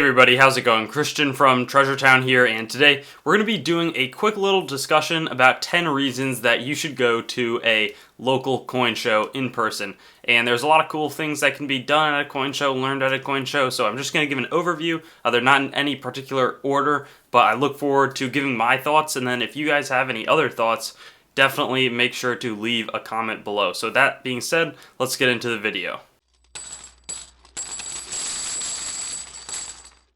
Hey everybody, how's it going? Christian from Treasure Town here, and today we're going to be doing a quick little discussion about 10 reasons that you should go to a local coin show in person. And there's a lot of cool things that can be done at a coin show, learned at a coin show, so I'm just going to give an overview. They're not in any particular order, but I look forward to giving my thoughts, and then if you guys have any other thoughts, definitely make sure to leave a comment below. So that being said, let's get into the video.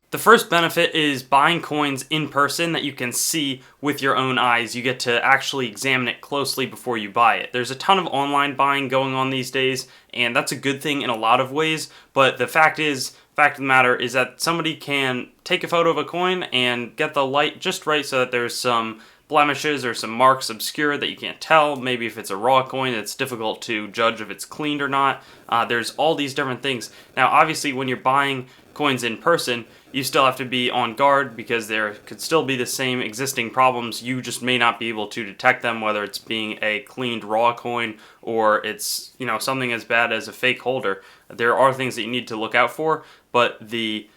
The first benefit is buying coins in person that you can see with your own eyes. You get to actually examine it closely before you buy it. There's a ton of online buying going on these days, and that's a good thing in a lot of ways, but the fact of the matter is that somebody can take a photo of a coin and get the light just right so that there's some blemishes or some marks obscured that you can't tell. Maybe if it's a raw coin, it's difficult to judge if it's cleaned or not. There's all these different things. Now, obviously, when you're buying coins in person, you still have to be on guard because there could still be the same existing problems. You just may not be able to detect them, whether it's being a cleaned raw coin or it's, something as bad as a fake holder. There are things that you need to look out for, but the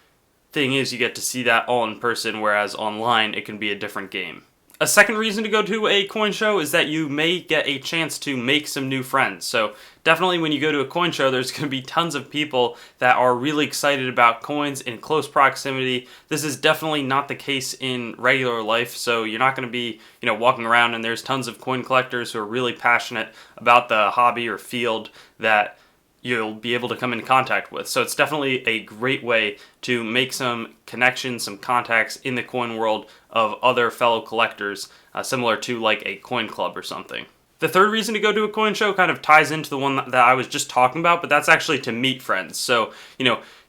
thing is you get to see that all in person, whereas online it can be a different game. A second reason to go to a coin show is that you may get a chance to make some new friends. So definitely when you go to a coin show, there's going to be tons of people that are really excited about coins in close proximity. This is definitely not the case in regular life, so you're not going to be, walking around and there's tons of coin collectors who are really passionate about the hobby or field that you'll be able to come in contact with. So it's definitely a great way to make some connections, some contacts in the coin world of other fellow collectors, similar to like a coin club or something. The third reason to go to a coin show kind of ties into the one that I was just talking about, but that's actually to meet friends. So,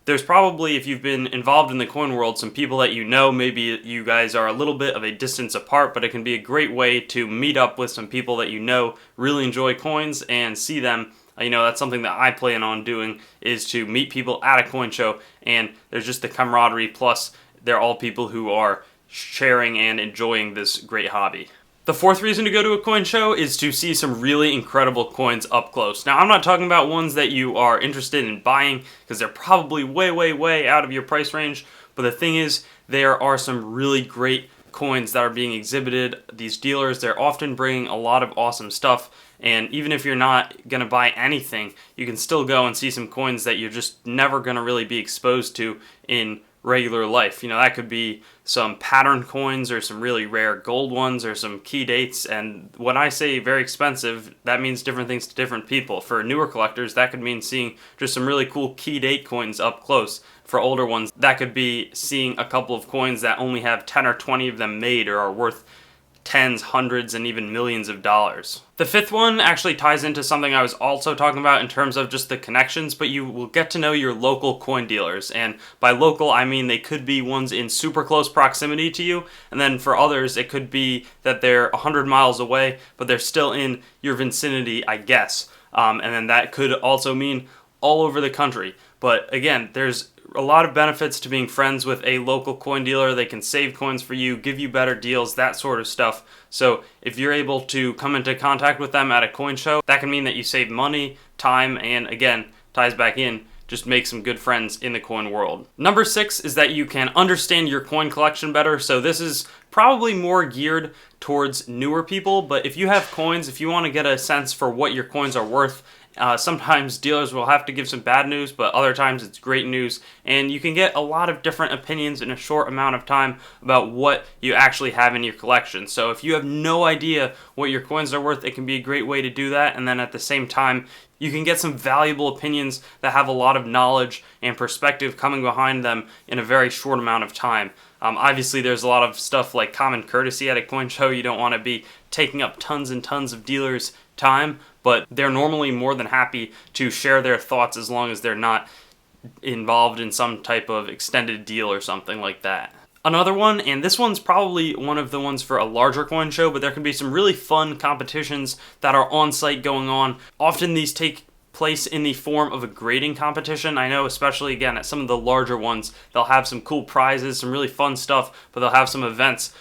there's probably, if you've been involved in the coin world, some people that maybe you guys are a little bit of a distance apart, but it can be a great way to meet up with some people that really enjoy coins and see them. That's something that I plan on doing, is to meet people at a coin show, and there's just the camaraderie, plus they're all people who are sharing and enjoying this great hobby. The fourth reason to go to a coin show is to see some really incredible coins up close. Now, I'm not talking about ones that you are interested in buying, because they're probably way, way, way out of your price range, but the thing is, there are some really great coins that are being exhibited. These dealers, they're often bringing a lot of awesome stuff, and even if you're not going to buy anything, you can still go and see some coins that you're just never going to really be exposed to in regular life. That could be some pattern coins or some really rare gold ones or some key dates, and when I say very expensive, that means different things to different people. For newer collectors, that could mean seeing just some really cool key date coins up close. For older ones, that could be seeing a couple of coins that only have 10 or 20 of them made or are worth tens, hundreds, and even millions of dollars. The fifth one actually ties into something I was also talking about in terms of just the connections, but you will get to know your local coin dealers. And by local, I mean they could be ones in super close proximity to you, and then for others, it could be that they're 100 miles away, but they're still in your vicinity, I guess. And then that could also mean all over the country. But again, there's a lot of benefits to being friends with a local coin dealer. They can save coins for you, give you better deals, that sort of stuff. So if you're able to come into contact with them at a coin show, that can mean that you save money, time, and again, ties back in, just make some good friends in the coin world. Number 6 is that you can understand your coin collection better. So this is probably more geared towards newer people, but if you have coins, if you want to get a sense for what your coins are worth, sometimes dealers will have to give some bad news, but other times it's great news, and you can get a lot of different opinions in a short amount of time about what you actually have in your collection. So if you have no idea what your coins are worth, it can be a great way to do that, and then at the same time, you can get some valuable opinions that have a lot of knowledge and perspective coming behind them in a very short amount of time. Obviously, there's a lot of stuff like common courtesy at a coin show. You don't want to be taking up tons and tons of dealers' time, but they're normally more than happy to share their thoughts as long as they're not involved in some type of extended deal or something like that. Another one, and this one's probably one of the ones for a larger coin show, but there can be some really fun competitions that are on site going on. Often these take place in the form of a grading competition. I know, especially again at some of the larger ones, they'll have some cool prizes, some really fun stuff, but they'll have some events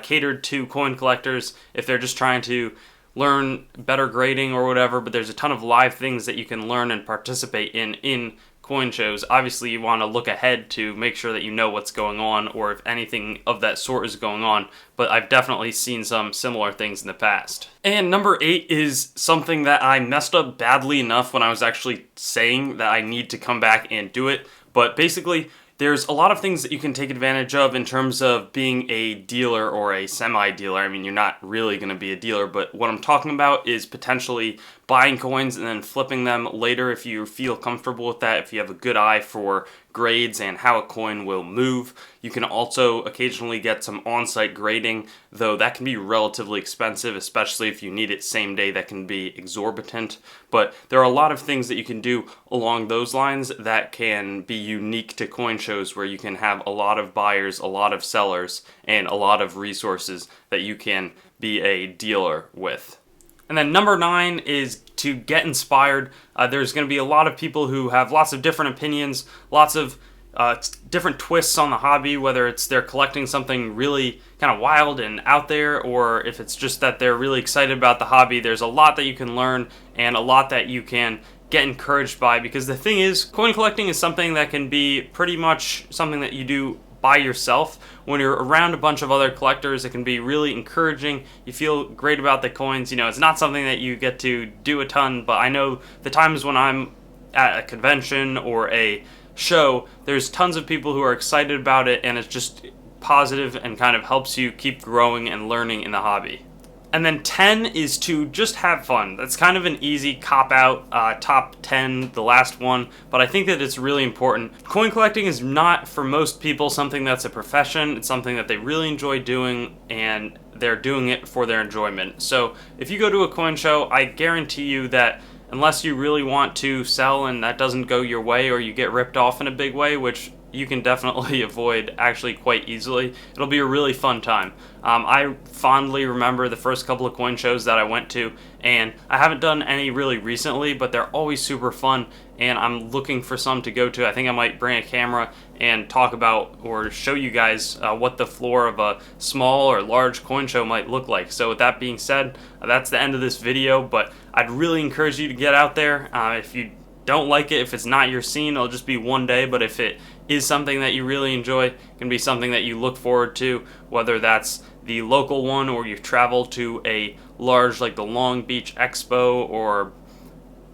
catered to coin collectors if they're just trying to learn better grading or whatever, but there's a ton of live things that you can learn and participate in coin shows, obviously you want to look ahead to make sure that you know what's going on or if anything of that sort is going on, but I've definitely seen some similar things in the past. And number 8 is something that I messed up badly enough when I was actually saying that I need to come back and do it, but basically there's a lot of things that you can take advantage of in terms of being a dealer or a semi-dealer. I mean, you're not really going to be a dealer, but what I'm talking about is potentially buying coins and then flipping them later if you feel comfortable with that, if you have a good eye for grades and how a coin will move. You can also occasionally get some on-site grading, though that can be relatively expensive, especially if you need it same day. That can be exorbitant, but there are a lot of things that you can do along those lines that can be unique to coin shows, where you can have a lot of buyers, a lot of sellers, and a lot of resources that you can be a dealer with. And then number 9 is to get inspired. There's going to be a lot of people who have lots of different opinions, lots of different twists on the hobby, whether it's they're collecting something really kind of wild and out there, or if it's just that they're really excited about the hobby. There's a lot that you can learn and a lot that you can get encouraged by, because the thing is, coin collecting is something that can be pretty much something that you do by yourself. When you're around a bunch of other collectors, it can be really encouraging. You feel great about the coins. You know, it's not something that you get to do a ton, but I know the times when I'm at a convention or a show, there's tons of people who are excited about it, and it's just positive and kind of helps you keep growing and learning in the hobby. And then 10 is to just have fun. That's kind of an easy cop-out, top 10, the last one, but I think that it's really important. Coin collecting is not, for most people, something that's a profession. It's something that they really enjoy doing, and they're doing it for their enjoyment. So if you go to a coin show, I guarantee you that unless you really want to sell and that doesn't go your way, or you get ripped off in a big way, which you can definitely avoid actually quite easily, it'll be a really fun time. I fondly remember the first couple of coin shows that I went to, and I haven't done any really recently, but they're always super fun, and I'm looking for some to go to. I think I might bring a camera and talk about or show you guys what the floor of a small or large coin show might look like. So with that being said, that's the end of this video, but I'd really encourage you to get out there. If you don't like it, if it's not your scene, it'll just be one day, but if it is something that you really enjoy, it can be something that you look forward to, whether that's the local one or you've traveled to a large, like the Long Beach Expo, or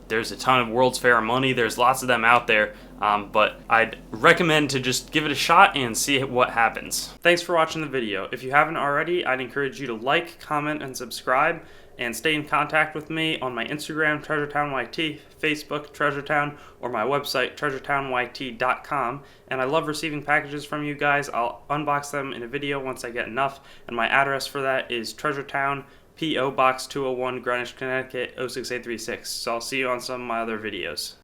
there's a ton of World's Fair money. There's lots of them out there, but I'd recommend to just give it a shot and see what happens. Thanks for watching the video. If you haven't already, I'd encourage you to like, comment, and subscribe, and stay in contact with me on my Instagram, TreasureTownYT, Facebook, TreasureTown, or my website, TreasureTownYT.com. And I love receiving packages from you guys. I'll unbox them in a video once I get enough, and my address for that is TreasureTown, P.O. Box 201, Greenwich, Connecticut, 06836. So I'll see you on some of my other videos.